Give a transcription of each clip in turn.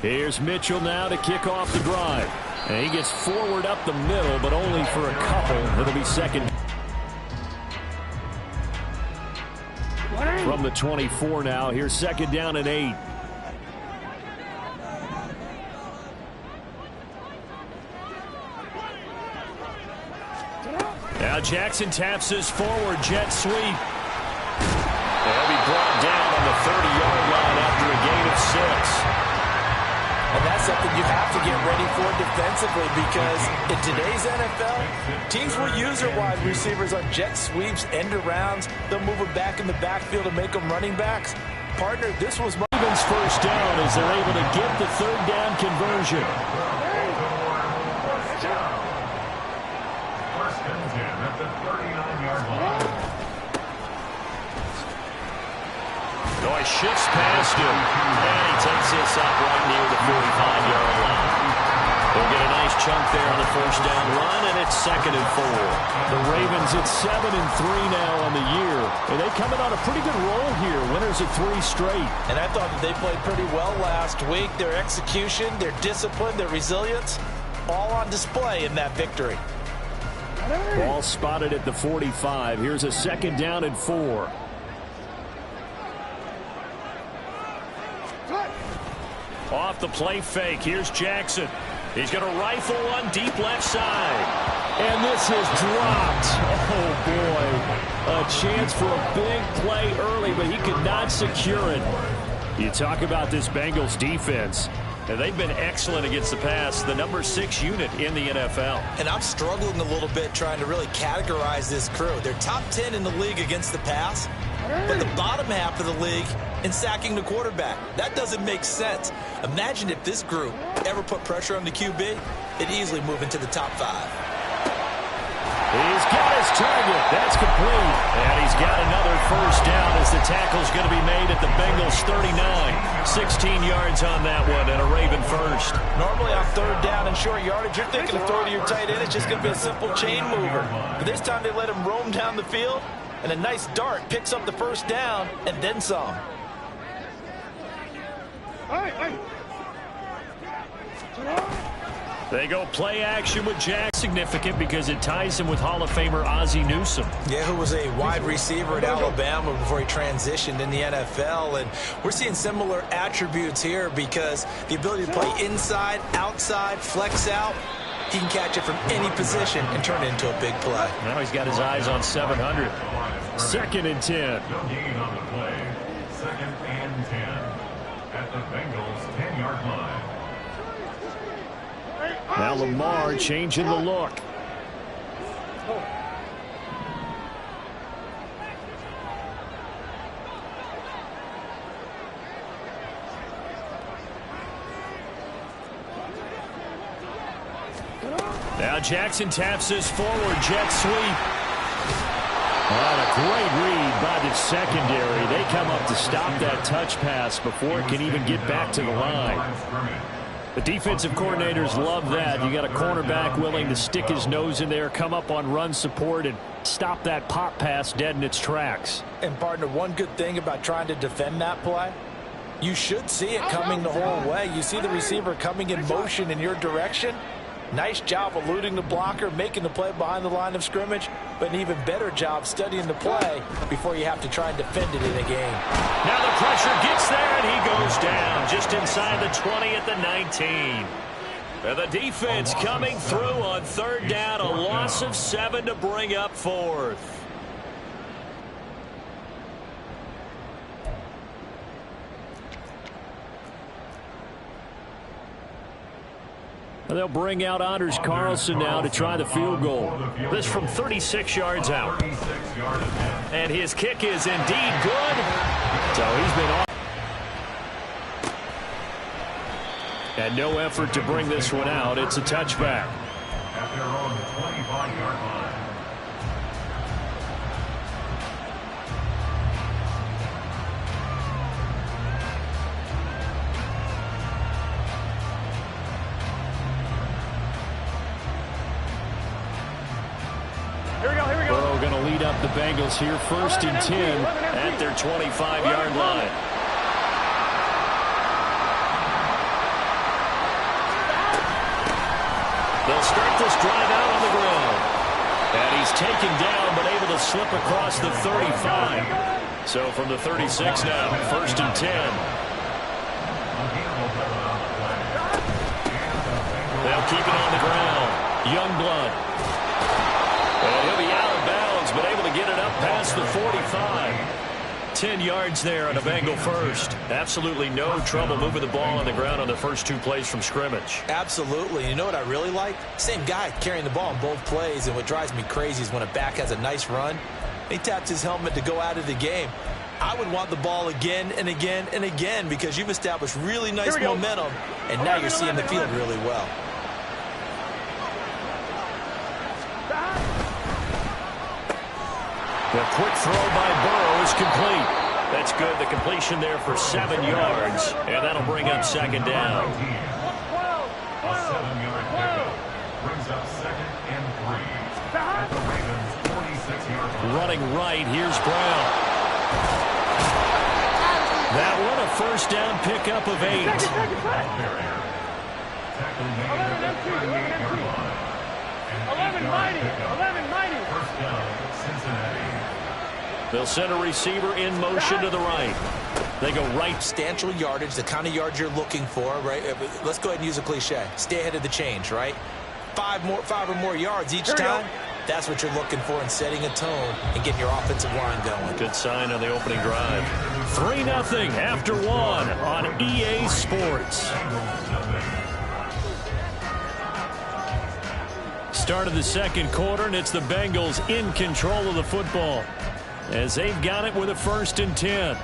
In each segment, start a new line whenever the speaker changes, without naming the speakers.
Here's Mitchell now to kick off the drive. And he gets forward up the middle, but only for a couple. It'll be second. From the 24 now. Here's second down and 8. Now Jackson taps this forward jet sweep. They'll be brought down on the 30-yard line after a gain of 6.
And that's something you have to get ready for defensively, because in today's NFL, teams will use their wide receivers on jet sweeps, end arounds. They'll move them back in the backfield to make them running backs. Partner, this was
Ravens first down as they're able to get the third down conversion.
First and 10 at the 39-yard line.
Noy shifts past him, and he takes this up right near the 45-yard line. They'll get a nice chunk there on the first down run, and it's second and 4. The Ravens at 7-3 now on the year, and they come in on a pretty good roll here. Winners of 3 straight.
And I thought that they played pretty well last week. Their execution, their discipline, their resilience, all on display in that victory.
Ball spotted at the 45. Here's a second down and 4. Off the play fake. Here's Jackson. He's going to rifle one deep left side. And this is dropped. Oh, boy. A chance for a big play early, but he could not secure it. You talk about this Bengals defense. And they've been excellent against the pass, the number 6 unit in the NFL.
And I'm struggling a little bit trying to really categorize this crew. They're top 10 in the league against the pass, but the bottom half of the league in sacking the quarterback. That doesn't make sense. Imagine if this group ever put pressure on the QB, it'd easily move into the top 5.
He's got his target. That's complete. And he's got another first down as the tackle's going to be made at the Bengals 39. 16 yards on that one and a Raven first.
Normally on third down and short yardage, you're thinking of throw to your tight end. It's just going to be a simple chain mover. But this time they let him roam down the field, and a nice dart picks up the first down and then some.
They go play action with Jack. Significant because it ties him with Hall of Famer Ozzie Newsome.
Yeah, who was a wide receiver at Alabama before he transitioned in the NFL. And we're seeing similar attributes here because the ability to play inside, outside, flex out, he can catch it from any position and turn it into a big play.
Now he's got his eyes on 700. Second and 10.
Gain on the play. Second and 10 at the Bengals 10-yard line.
Now Lamar changing the look. Now Jackson taps this forward jet sweep. And a great read by the secondary. They come up to stop that touch pass before it can even get back to the line. The defensive coordinators love that. You got a cornerback willing to stick his nose in there, come up on run support, and stop that pop pass dead in its tracks.
And, partner, one good thing about trying to defend that play, you should see it coming the whole way. You see the receiver coming in motion in your direction. Nice job eluding the blocker, making the play behind the line of scrimmage, but an even better job studying the play before you have to try and defend it in a game.
Now the pressure gets there, and he goes down just inside the 20 at the 19. And the defense coming through on third down, a loss of 7 to bring up fourth. They'll bring out Anders Carlson now to try the field goal. This from 36 yards out. And his kick is indeed good. So he's been off. And no effort to bring this one out. It's a touchback.
At their own 25-yard line.
Burrow going to lead up the Bengals here, first and 10 at their 25-yard line. They'll start this drive out on the ground. And he's taken down, but able to slip across the 35. So from the 36 now, 1st and 10. They'll keep it on the ground. Youngblood. And he'll be out of bounds, but able to get it up past the 45. 10 yards there on a Bengal first. Absolutely no trouble moving the ball on the ground on the first 2 plays from scrimmage.
Absolutely. You know what I really like? Same guy carrying the ball in both plays, and what drives me crazy is when a back has a nice run, he taps his helmet to go out of the game. I would want the ball again and again and again because you've established really nice momentum, and now you're seeing the field really well.
The quick throw by Burrow is complete. That's good. The completion there for 7 yards, and that'll bring up 2nd down.
A 7-yard pickup brings up 2nd and 3 at the Ravens' 46-yard line.
Running right, here's Brown. That one a 1st down pickup of 8.
Barrier. Tackle made at the 38-yard line.
11 mighty. 11 mighty.
1st down, Cincinnati.
They'll send a receiver in motion to the right. They go right.
Substantial yardage, the kind of yards you're looking for, right? Let's go ahead and use a cliche. Stay ahead of the change, right? 5 or more yards each time. That's what you're looking for in setting a tone and getting your offensive line going.
Good sign on the opening drive. 3-0 after 1 on EA Sports. Start of the 2nd quarter, and it's the Bengals in control of the football as they've got it with a 1st and 10.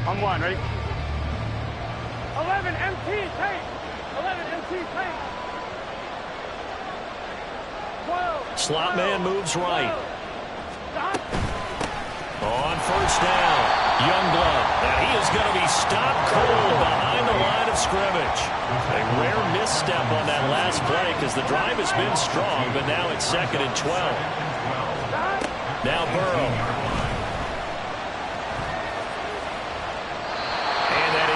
On 1, ready? 11 MT tape. 11 MT tape. 12.
Slot man moves right.
Stop.
On 1st down, Youngblood. And he is going to be stopped cold behind the line of scrimmage. A rare misstep on that last play because the drive has been strong, but now it's 2nd and 12. Now Burrow.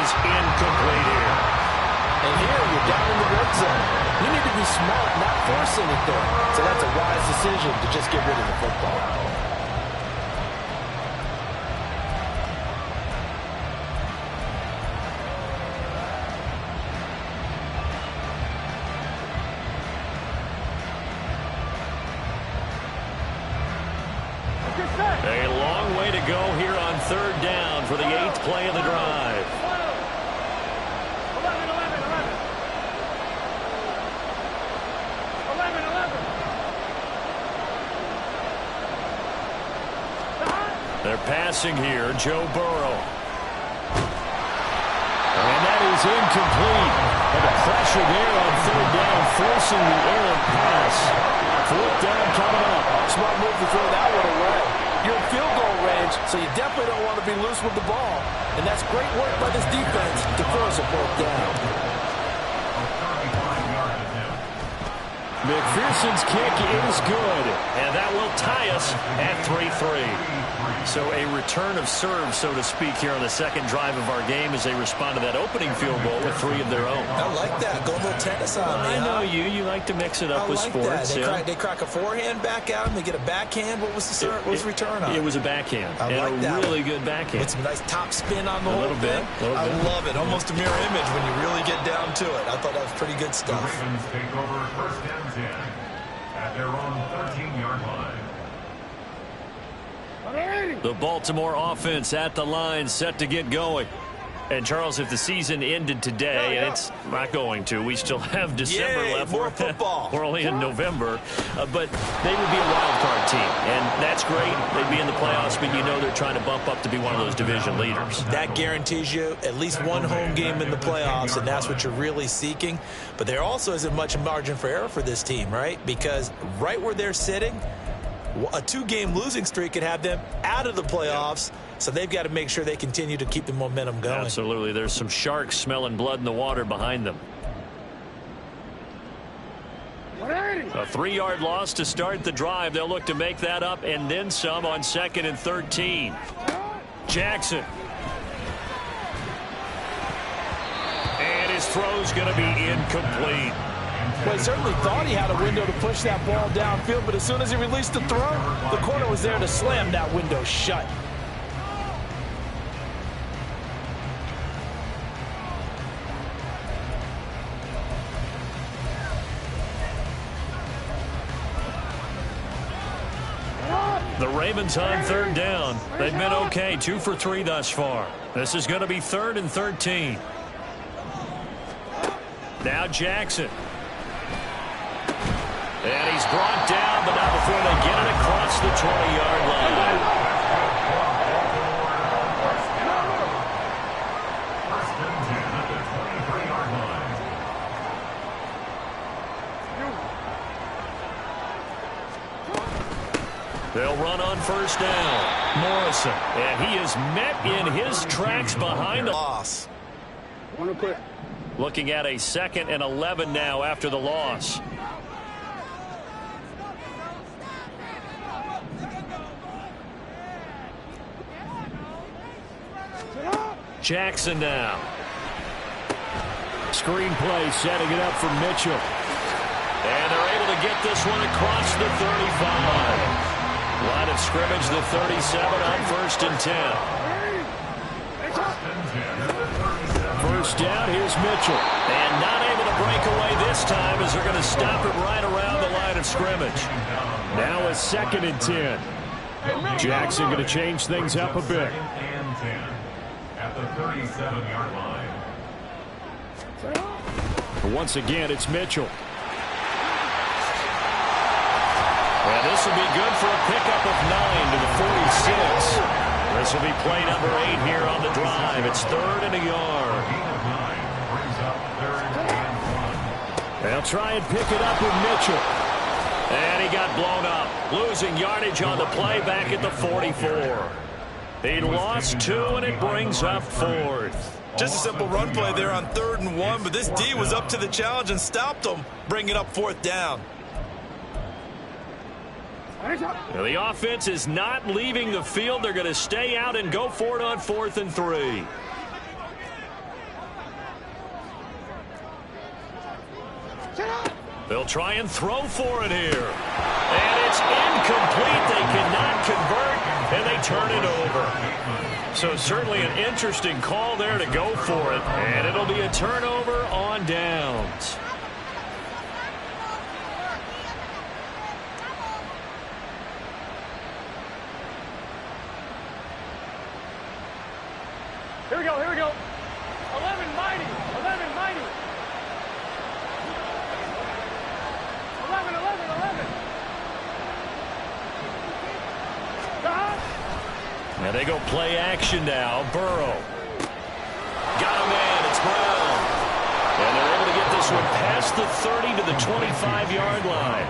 Incomplete here.
And here you're down in the red zone. You need to be smart, not force anything. So that's a wise decision to just get rid of the football.
A long way to go here on 3rd down for the 8th play of the drive. 11. They're passing here, Joe Burrow. And that is incomplete. And the pressure there on 3rd down, forcing the errant pass. 4th down coming up.
Smart move to throw that one away. You're in field goal range, so you definitely don't want to be loose with the ball. And that's great work by this defense to force a 4th down.
McPherson's kick is good, and that will tie us at 3-3. So a return of serve, so to speak, here on the 2nd drive of our game as they respond to that opening field goal with 3 of their own.
I like that. Go a little tennis on me.
I know you. You like to mix it up with sports.
They crack a forehand back out, and they get a backhand. What was the return on?
It was a backhand.
I like
and
that.
A really good backhand.
With some nice top spin on the whole thing.
I
love it. Almost a mirror image when you really get down to it. I thought that was pretty good stuff.
The Ravens take over 1st and 10 at their own 13-yard line.
The Baltimore offense at the line, set to get going. And, Charles, if the season ended today, and it's not going to, we still have December left.
More football.
We're only in November. But they would be a wild card team, and that's great. They'd be in the playoffs, but you know they're trying to bump up to be one of those division leaders.
That guarantees you at least one home game in the playoffs, and that's what you're really seeking. But there also isn't much margin for error for this team, right? Because right where they're sitting, a 2-game losing streak could have them out of the playoffs. So they've got to make sure they continue to keep the momentum going.
Absolutely. There's some sharks smelling blood in the water behind them. A 3-yard loss to start the drive. They'll look to make that up and then some on 2nd and 13. Jackson. And his throw's going to be incomplete.
Well, he certainly thought he had a window to push that ball downfield, but as soon as he released the throw, the corner was there to slam that window shut.
The Ravens on 3rd down. They've been okay, 2 for 3 thus far. This is going to be 3rd and 13. Now Jackson. And he's brought down, but not before they get it across the 20-yard line. They'll run on 1st down. Morrison. And he is met in his tracks behind the
loss.
Looking at a 2nd and 11 now after the loss. Jackson now. Screen play setting it up for Mitchell. And they're able to get this one across the 35. Line of scrimmage, the 37 on 1st and 10. 1st down, here's Mitchell. And not able to break away this time as they're going to stop it right around the line of scrimmage. Now a 2nd and 10. Jackson going to change things up a bit.
At the 37-yard line.
Once again, it's Mitchell. And this will be good for a pickup of 9 to the 46. This will be play number 8 here on the drive. It's 3rd and a yard. They'll try and pick it up with Mitchell. And he got blown up. Losing yardage on the play back at the 44. He lost 2, and it brings up 4th.
Just a simple run play there on 3rd and 1, but this D was up to the challenge and stopped them, bringing up 4th down.
Now the offense is not leaving the field. They're going to stay out and go for it on 4th and 3. They'll try and throw for it here. And it's incomplete. They cannot convert, and they turn it over. So certainly an interesting call there to go for it. And it'll be a turnover on downs.
Here we go, here we go. 11 mighty, 11 mighty. 11, 11, 11.
Now they go play action now. Burrow. Got a man. It's Brown. And they're able to get this one past the 30 to the 25-yard line.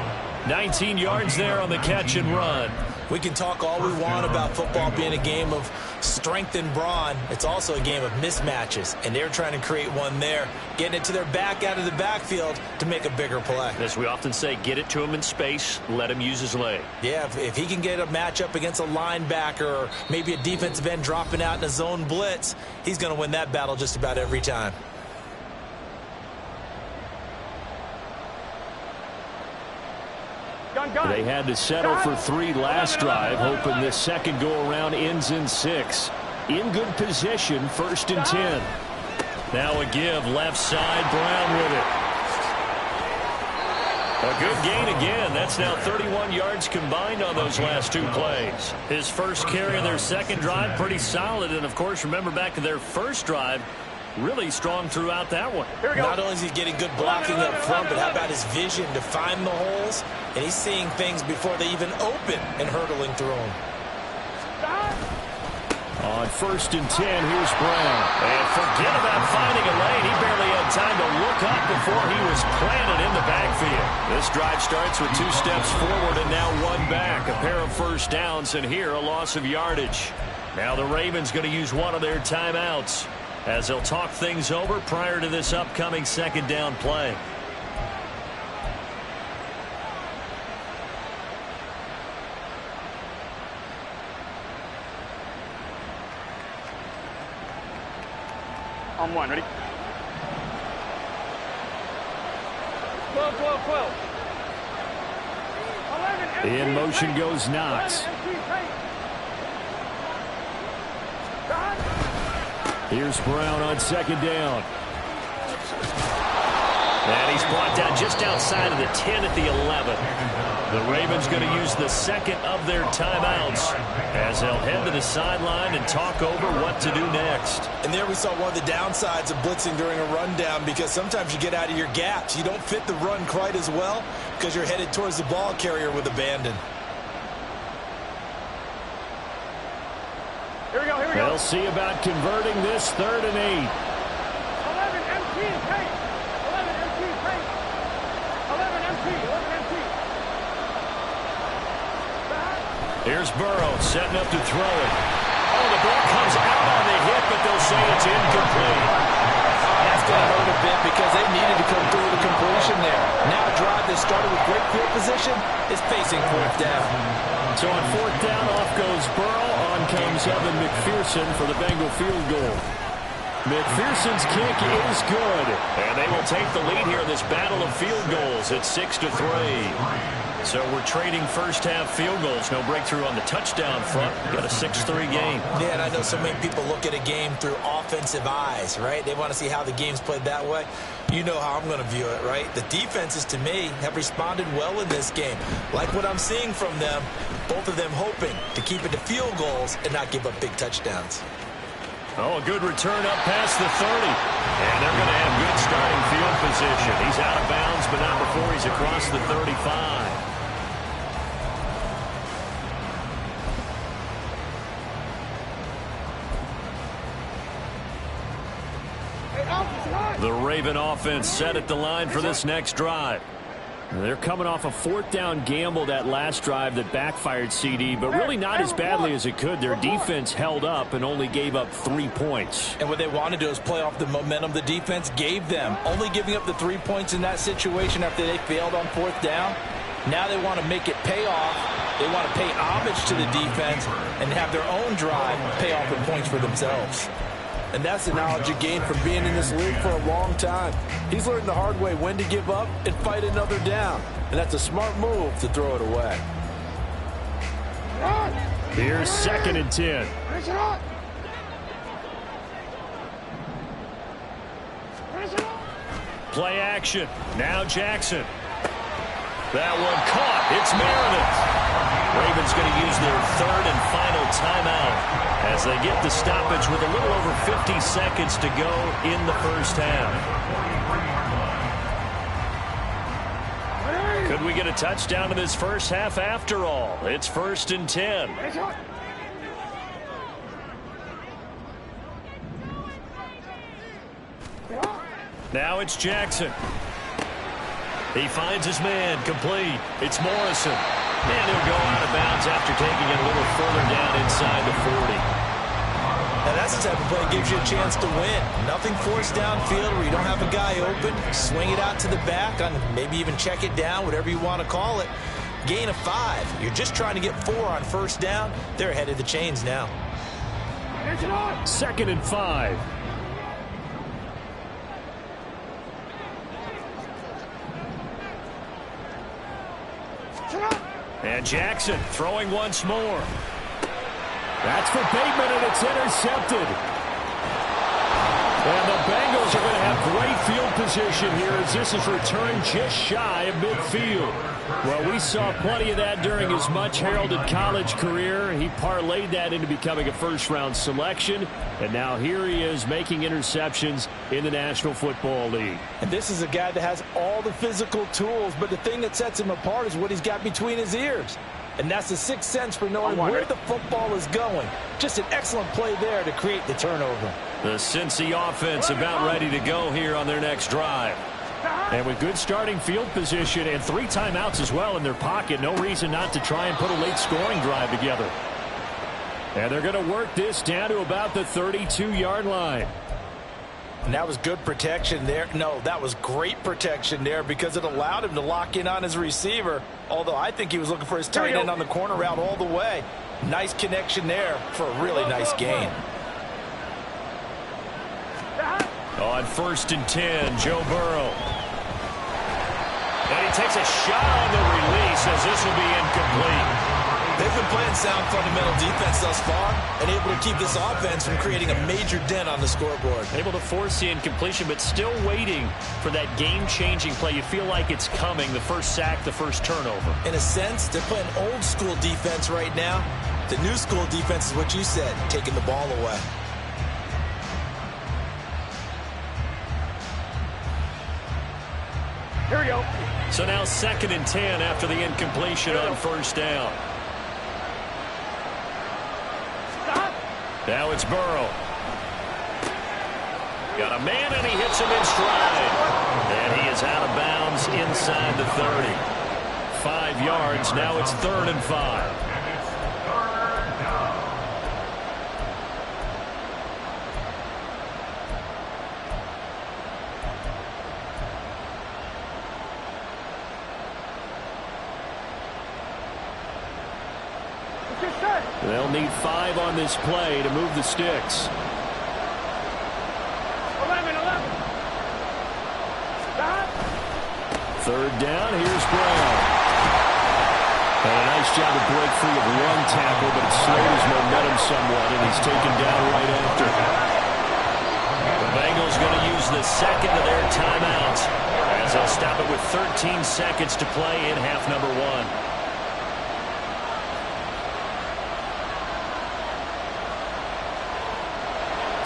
19 yards there on the catch and run.
We can talk all we want about football being a game of strength and brawn. It's also a game of mismatches, and they're trying to create one there, getting it to their back out of the backfield to make a bigger play.
As we often say, get it to him in space, let him use his leg.
Yeah, if he can get a matchup against a linebacker or maybe a defensive end dropping out in a zone blitz, he's going to win that battle just about every time.
They had to settle for 3 last drive, hoping this second go-around ends in 6. In good position, 1st and 10. Now a give, left side, Brown with it. A good gain again. That's now 31 yards combined on those last two plays. His first carry in their second drive, pretty solid. And, of course, remember back to their first drive, really strong throughout that one.
Not only is he getting good blocking up front, but how about his vision to find the holes? And he's seeing things before they even open and hurdling through them.
On 1st and 10, here's Brown. And forget about finding a lane. He barely had time to look up before he was planted in the backfield. This drive starts with 2 steps forward and now 1 back. A pair of first downs, and here a loss of yardage. Now the Ravens going to use one of their timeouts as they'll talk things over prior to this upcoming second down play.
On 1, ready? 12, 12, 12. 11,
In motion goes Knox. Here's Brown on second down. And he's brought down just outside of the 10 at the 11. The Ravens going to use the second of their timeouts as they'll head to the sideline and talk over what to do next.
And there we saw one of the downsides of blitzing during a rundown, because sometimes you get out of your gaps. You don't fit the run quite as well because you're headed towards the ball carrier with abandon.
Here we go, here we go.
They'll see about converting this 3rd and 8.
11 MT tape. 11 MT tape. 11 MT, 11 MT.
Here's Burrow setting up to throw it. Oh, the ball comes out on the hit, but they'll say it's incomplete.
That's going to hurt a bit because they needed to come through with a completion there. Now a drive that started with great field position is facing 4th down.
So on 4th down, off goes Burrow. On comes Evan McPherson for the Bengal field goal. McPherson's kick is good. And they will take the lead here in this battle of field goals at 6-3. So we're trading first half field goals. No breakthrough on the touchdown front. Got a 6-3 game.
Yeah, and I know so many people look at a game through offensive eyes, right? They want to see how the game's played that way. You know how I'm going to view it, right? The defenses, to me, have responded well in this game. Like what I'm seeing from them, both of them hoping to keep it to field goals and not give up big touchdowns.
Oh, a good return up past the 30. And they're going to have good starting field position. He's out of bounds, but not before he's across the 35. The Raven offense set at the line for this next drive. They're coming off a 4th down gamble that last drive that backfired, CD, but really not as badly as it could. Their defense held up and only gave up 3 points.
And what they want to do is play off the momentum the defense gave them. Only giving up the 3 points in that situation after they failed on 4th down. Now they want to make it pay off. They want to pay homage to the defense and have their own drive pay off in points for themselves. And that's the knowledge you gain from being in this league for a long time. He's learned the hard way when to give up and fight another down. And that's a smart move to throw it away.
Here's 2nd and 10. Play action. Now Jackson. That one caught. It's Meredith. Ravens going to use their 3rd and final timeout as they get the stoppage with a little over 50 seconds to go in the first half. Could we get a touchdown in this first half after all? It's 1st and 10. Now it's Jackson. He finds his man, complete. It's Morrison. And he'll go out of bounds after taking it a little further down inside the 40.
Now that's the type of play that gives you a chance to win. Nothing forced downfield where you don't have a guy open. Swing it out to the back, on maybe even check it down, whatever you want to call it. Gain of 5. You're just trying to get 4 on 1st down. They're ahead of the chains now.
2nd and 5. And Jackson throwing once more. That's for Bateman, and it's intercepted. And the Bengals are going to have great field position here as this is returned just shy of midfield. Well, we saw plenty of that during his much-heralded college career. He parlayed that into becoming a first-round selection. And now here he is making interceptions in the National Football League.
And this is a guy that has all the physical tools, but the thing that sets him apart is what he's got between his ears. And that's the sixth sense for knowing where the football is going. Just an excellent play there to create the turnover.
The Cincy offense about ready to go here on their next drive. And with good starting field position and 3 timeouts as well in their pocket, no reason not to try and put a late scoring drive together. And they're going to work this down to about the 32-yard line.
And that was good protection there. No, that was great protection there because it allowed him to lock in on his receiver. Although I think he was looking for his tight end on the corner route all the way. Nice connection there for a really nice gain.
On 1st and 10, Joe Burrow. And he takes a shot on the release as this will be incomplete.
They've been playing sound fundamental defense thus far and able to keep this offense from creating a major dent on the scoreboard.
Able to force the incompletion, but still waiting for that game-changing play. You feel like it's coming, the first sack, the first turnover.
In a sense, they're playing old-school defense right now. The new-school defense is what you said, taking the ball away.
Here we go.
So now 2nd and 10 after the incompletion on 1st down.
Stop.
Now it's Burrow. Got a man and he hits him in stride. And he is out of bounds inside the 30. 5 yards. Now it's 3rd and 5. They'll need 5 on this play to move the sticks.
11. Stop.
3rd down, here's Brown. And a nice job to break free of one tackle, but it slowed his momentum somewhat, and he's taken down right after. The Bengals going to use the 2nd of their timeouts as they'll stop it with 13 seconds to play in half number 1.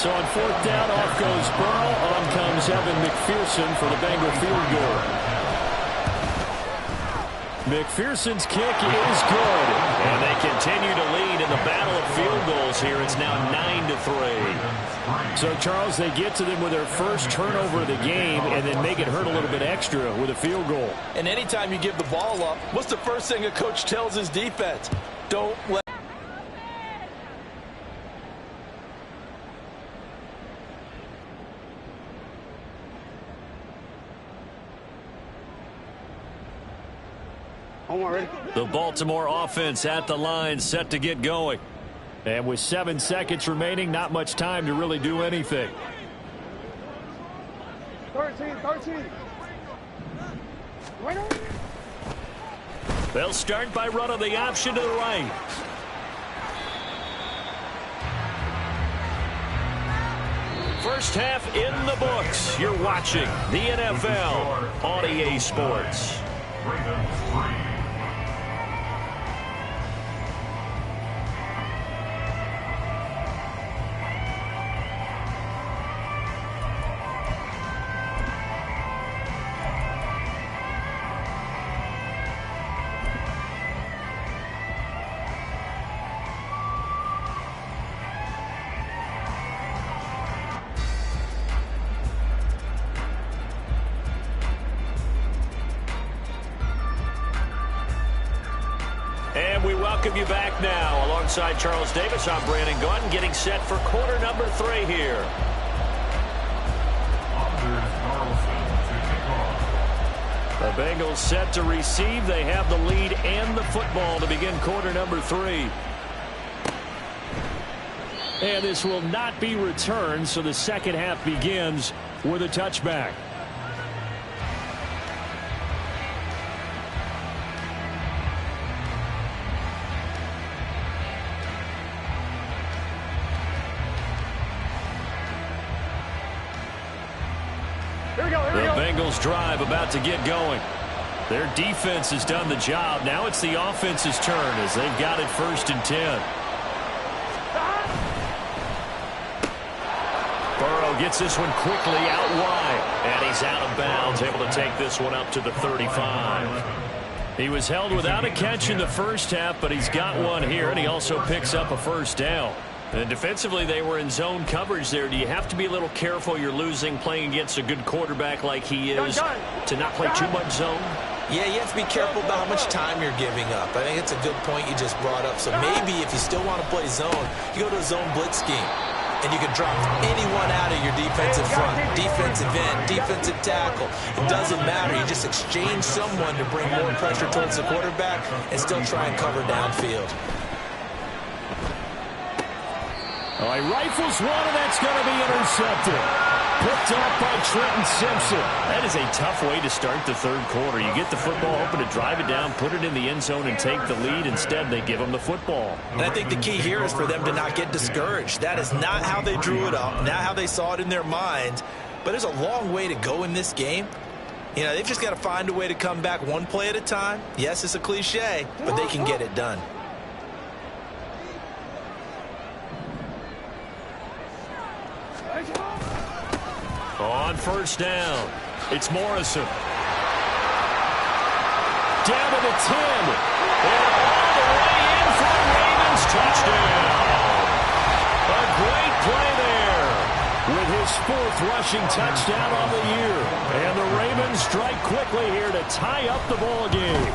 So on 4th down, off goes Burrow. On comes Evan McPherson for the Bengal field goal. McPherson's kick is good. And they continue to lead in the battle of field goals here. It's now 9-3. So, Charles, they get to them with their first turnover of the game and then make it hurt a little bit extra with a field goal.
And anytime you give the ball up, what's the first thing a coach tells his defense? Don't let
the Baltimore offense at the line, set to get going. And with 7 seconds remaining, not much time to really do anything.
13.
They'll start by running the option to the right. First half in the books. You're watching the NFL on EA Sports.
Ravens 3.
And we welcome you back now. Alongside Charles Davis, I'm Brandon Gaudin, getting set for quarter number 3 here.
Anders Carlson to kick off.
The Bengals set to receive. They have the lead and the football to begin quarter number 3. And this will not be returned, so the second half begins with a touchback. Bengals drive about to get going. Their defense has done the job. Now it's the offense's turn as they've got it 1st and 10. Burrow gets this one quickly out wide, and he's out of bounds, able to take this one up to the 35. He was held without a catch in the first half, but he's got one here, and he also picks up a 1st down. And defensively, they were in zone coverage there. Do you have to be a little careful? You're losing playing against a good quarterback like he is to not play too much zone?
Yeah, you have to be careful about how much time you're giving up. I think it's a good point you just brought up. So maybe if you still want to play zone, you go to a zone blitz scheme. And you can drop anyone out of your defensive front, defensive end, defensive tackle. It doesn't matter. You just exchange someone to bring more pressure towards the quarterback and still try and cover downfield.
All right, rifles one, and that's going to be intercepted. Picked up by Trenton Simpson. That is a tough way to start the 3rd quarter. You get the football, hoping to drive it down, put it in the end zone, and take the lead. Instead, they give them the football.
And I think the key here is for them to not get discouraged. That is not how they drew it up, not how they saw it in their minds. But there's a long way to go in this game. You know, they've just got to find a way to come back one play at a time. Yes, it's a cliche, but they can get it done.
On 1st down, it's Morrison. Down to the 10. And all the way in for a Ravens touchdown. A great play there with his 4th rushing touchdown on the year. And the Ravens strike quickly here to tie up the ball game.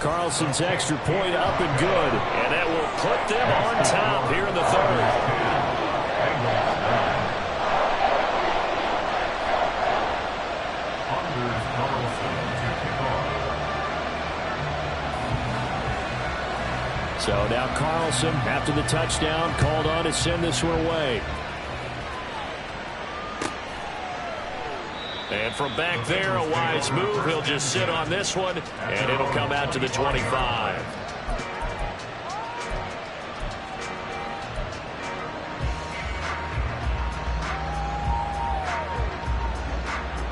Carlson's extra point up and good. And that will put them on top here in the 3rd. So now Carlson, after the touchdown, called on to send this one away. And from back there, a wise move. He'll just sit on this one, and it'll come out to the 25.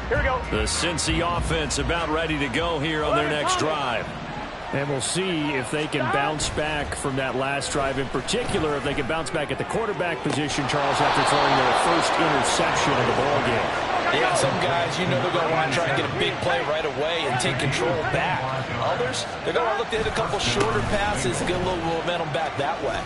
Here we go.
The Cincy offense about ready to go here on their next drive. And we'll see if they can bounce back from that last drive. In particular, if they can bounce back at the quarterback position, Charles, after throwing their 1st interception of the ballgame.
Yeah, some guys, you know they're going to want to try and get a big play right away and take control back. Others, they're going to look to hit a couple shorter passes and get a little momentum back that way.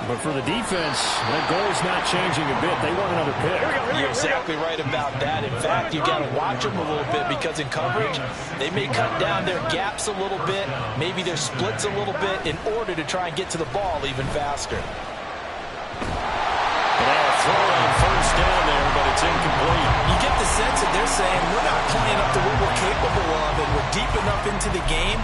But for the defense, that goal's not changing a bit. They want another pick.
You're exactly right about that. In fact, you got to watch them a little bit because in coverage, they may cut down their gaps a little bit, maybe their splits a little bit in order to try and get to the ball even faster.
Now a throw on 1st down there, but it's incomplete.
You get the sense that they're saying we're not playing up to what we're capable of, and we're deep enough into the game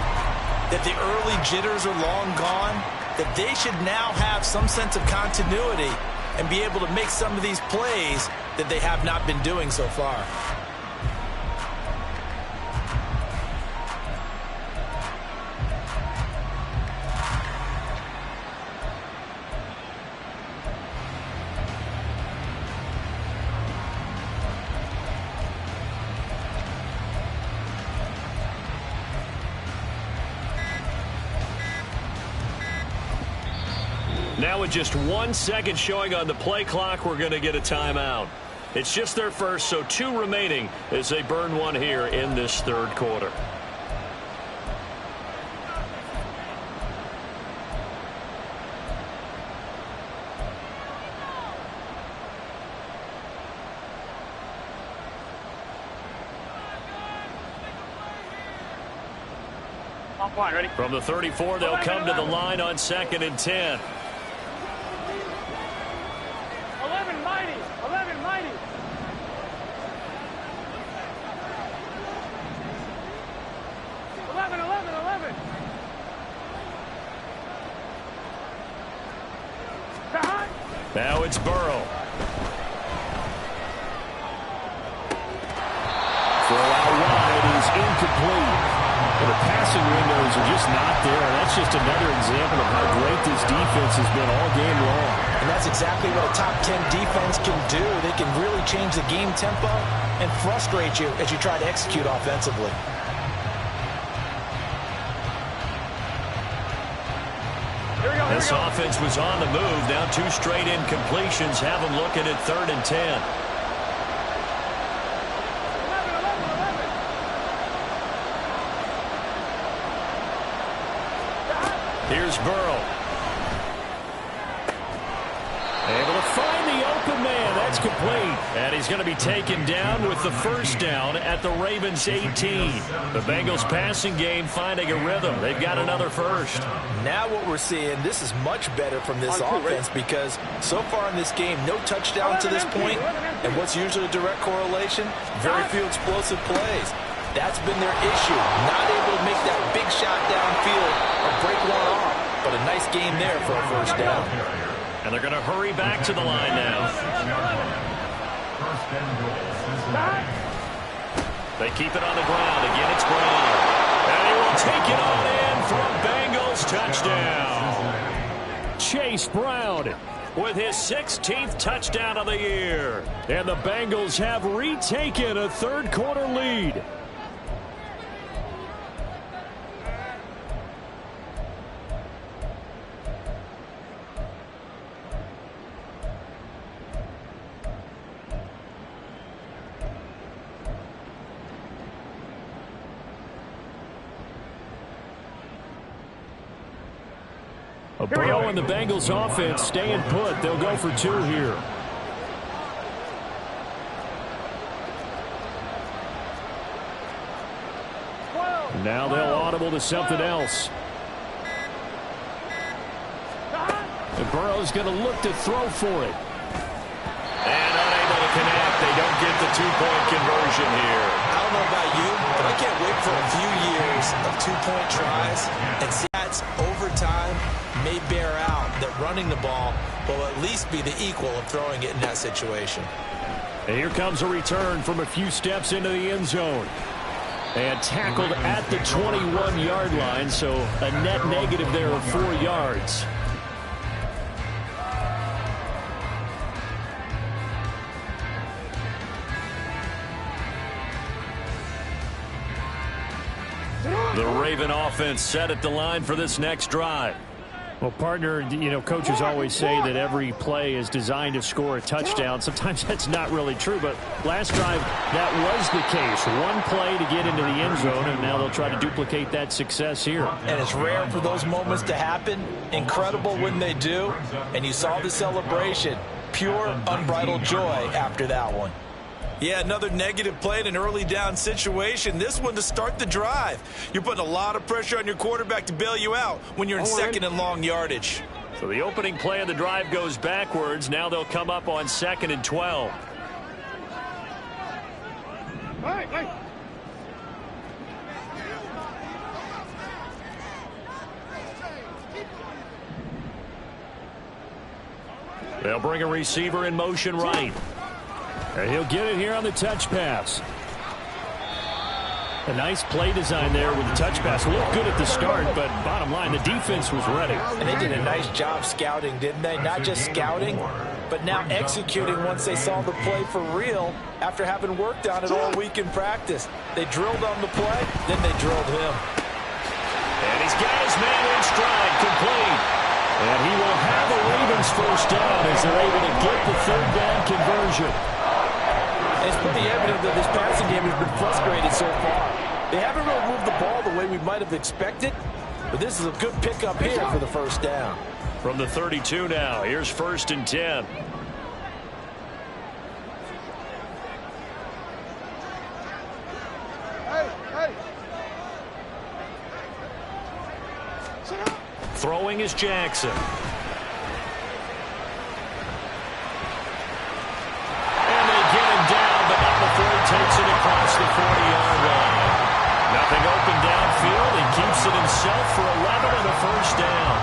that the early jitters are long gone, that they should now have some sense of continuity and be able to make some of these plays that they have not been doing so far.
Now with just 1 second showing on the play clock, we're going to get a timeout. It's just their first, so 2 remaining as they burn one here in this 3rd quarter.
Line, ready?
From the 34, they'll come to the line on 2nd and 10.
11 mighty. 11 mighty.
Now it's Burrow. Throw out wide is incomplete. Well, the passing windows are just not there. That's just another example of how great this defense has been all game long.
And that's That's exactly what a top 10 defense can do. They can really change the game tempo and frustrate you as you try to execute offensively.
This offense was on the move. Now 2 straight incompletions have them looking at 3rd and 10. Here's Burrow. Able to find the open man. That's complete. And he's going to be taken down with the first down at the Ravens 18. The Bengals passing game finding a rhythm. They've got another first.
Now what we're seeing, this is much better from this offense because so far in this game, no touchdown to this point. And what's usually a direct correlation? Very few explosive plays. That's been their issue. Not able to make that big shot downfield or break one off. But a nice game there for a first down.
And they're going to hurry back to the line now. They keep it on the ground. Again, it's Brown. And he will take it on in for a Bengals touchdown. Chase Brown with his 16th touchdown of the year. And the Bengals have retaken a third-quarter lead. Burrow and the Bengals offense staying put. They'll go for 2 here. Now they'll audible to something else. And Burrow's going to look to throw for it. And unable to connect. They don't get the 2-point conversion here.
I don't know about you, but I can't wait for a few years of 2-point tries and see that's overtime may bear out that running the ball will at least be the equal of throwing it in that situation.
And here comes a return from a few steps into the end zone. And tackled at the 21-yard line, so a net negative there of 4 yards. The Raven offense set at the line for this next drive. Well, partner, you know, coaches always say that every play is designed to score a touchdown. Sometimes that's not really true, but last drive, that was the case. 1 play to get into the end zone, and now they'll try to duplicate that success here.
And it's rare for those moments to happen. Incredible when they do. And you saw the celebration. Pure, unbridled joy after that one. Yeah, another negative play in an early down situation. This one to start the drive. You're putting a lot of pressure on your quarterback to bail you out when you're in second and long yardage.
So the opening play of the drive goes backwards. Now they'll come up on 2nd and 12.
Hey.
They'll bring a receiver in motion right. And he'll get it here on the touch pass. A nice play design there with the touch pass. Looked good at the start, but bottom line, the defense was ready.
And they did a nice job scouting, didn't they? Not just scouting, but now executing once they saw the play for real after having worked on it all week in practice. They drilled on the play, then they drilled him.
And he's got his man in stride, complete. And he will have the Ravens first down as they're able to get the 3rd down conversion.
It's pretty evident that this passing game has been frustrated so far. They haven't really moved the ball the way we might have expected, but this is a good pickup here for the first down.
From the 32 now, here's 1st and 10.
Hey.
Throwing is Jackson. Takes it across the 40-yard line. Nothing open downfield. He keeps it himself for 11 and a first down.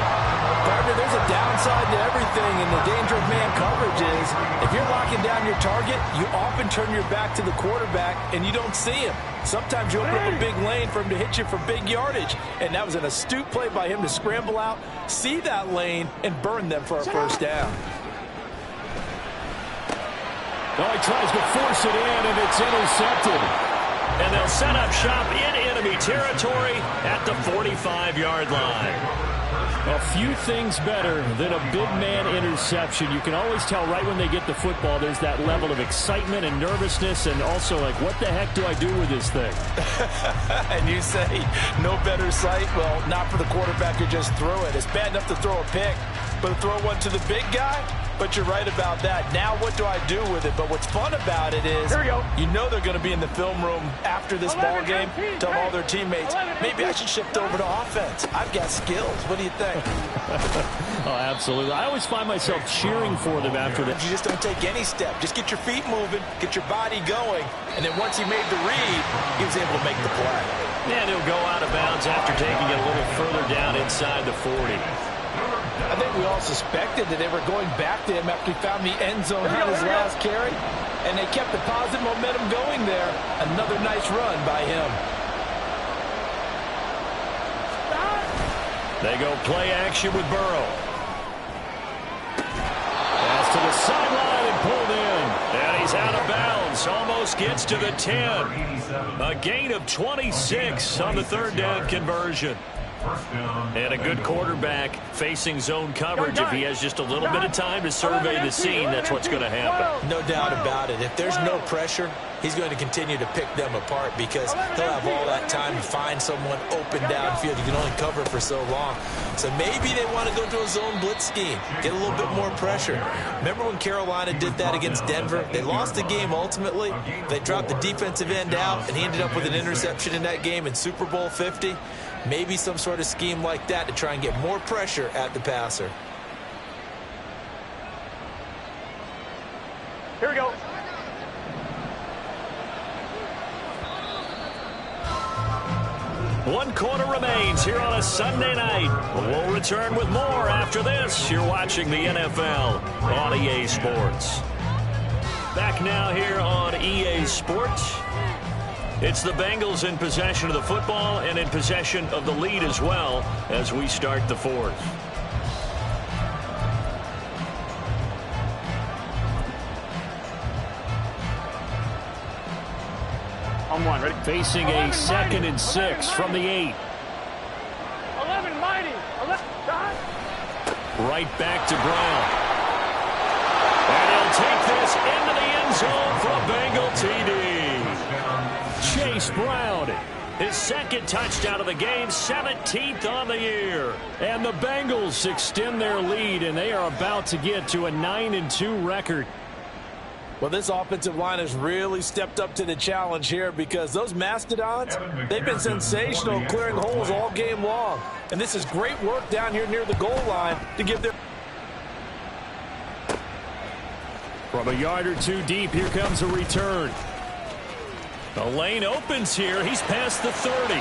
Partner, there's a downside to everything, and the danger of man coverage is if you're locking down your target, you often turn your back to the quarterback and you don't see him. Sometimes you open up a big lane for him to hit you for big yardage, and that was an astute play by him to scramble out, see that lane, and burn them for a first down.
Oh, he tries to force it in, and it's intercepted. And they'll set up shop in enemy territory at the 45-yard line. A few things better than a big man interception. You can always tell right when they get the football, there's that level of excitement and nervousness, and also like, what the heck do I do with this thing?
And you say, no better sight? Well, not for the quarterback who just threw it. It's bad enough to throw a pick, but to throw one to the big guy? But you're right about that. Now what do I do with it? But what's fun about it is, you know they're going to be in the film room after this ball game, telling all their teammates, maybe I should shift over to offense. I've got skills. What do you think?
Oh, absolutely. I always find myself cheering for them after that.
You just don't take any step. Just get your feet moving, get your body going, and then once he made the read, he was able to make the play.
And he'll go out of bounds after taking it a little further down inside the 40.
I think we all suspected that they were going back to him after he found the end zone on his last carry, and they kept the positive momentum going there. Another nice run by him.
They go play action with Burrow. Pass to the sideline and pulled in. And he's out of bounds. Almost gets to the 10. A gain of 26 on the third down conversion. And a good quarterback facing zone coverage. If he has just a little bit of time to survey the scene, that's what's going to happen.
No doubt about it. If there's no pressure, he's going to continue to pick them apart because he'll have all that time to find someone open downfield. You can only cover for so long. So maybe they want to go to a zone blitz scheme, get a little bit more pressure. Remember when Carolina did that against Denver? They lost the game ultimately. They dropped the defensive end out, and he ended up with an interception in that game in Super Bowl 50. Maybe some sort of scheme like that to try and get more pressure at the passer.
Here we go.
One quarter remains here on a Sunday night. We'll return with more after this. You're watching the NFL on EA Sports. Back now here on EA Sports. It's the Bengals in possession of the football and in possession of the lead as well as we start the fourth.
On one, ready?
Facing a 2nd and 6 from the 8.
11, mighty. 11, shot.
Right back to Brown. And he'll take this into the end zone for a Bengal TD. Chase Brown, his second touchdown of the game, 17th on the year. And the Bengals extend their lead, and they are about to get to a 9-2 record.
Well, this offensive line has really stepped up to the challenge here because those Mastodons, they've been sensational clearing holes all game long. And this is great work down here near the goal line to give their...
From a yard or two deep, here comes a return. The lane opens here. He's past the 30.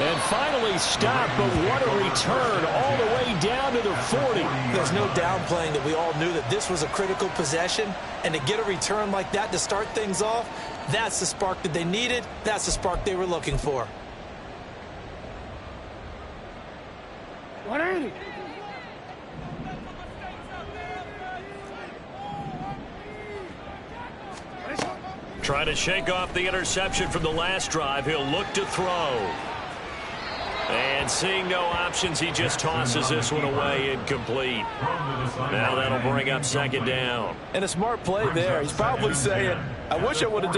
And finally stopped, but what a return all the way down to the 40.
There's no downplaying that we all knew that this was a critical possession, and to get a return like that to start things off, that's the spark that they needed. That's the spark they were looking for.
180.
Trying to shake off the interception from the last drive. He'll look to throw. And seeing no options, he just tosses this one away incomplete. Now that'll bring up 2nd down.
And a smart play there. He's probably saying, I wish I would have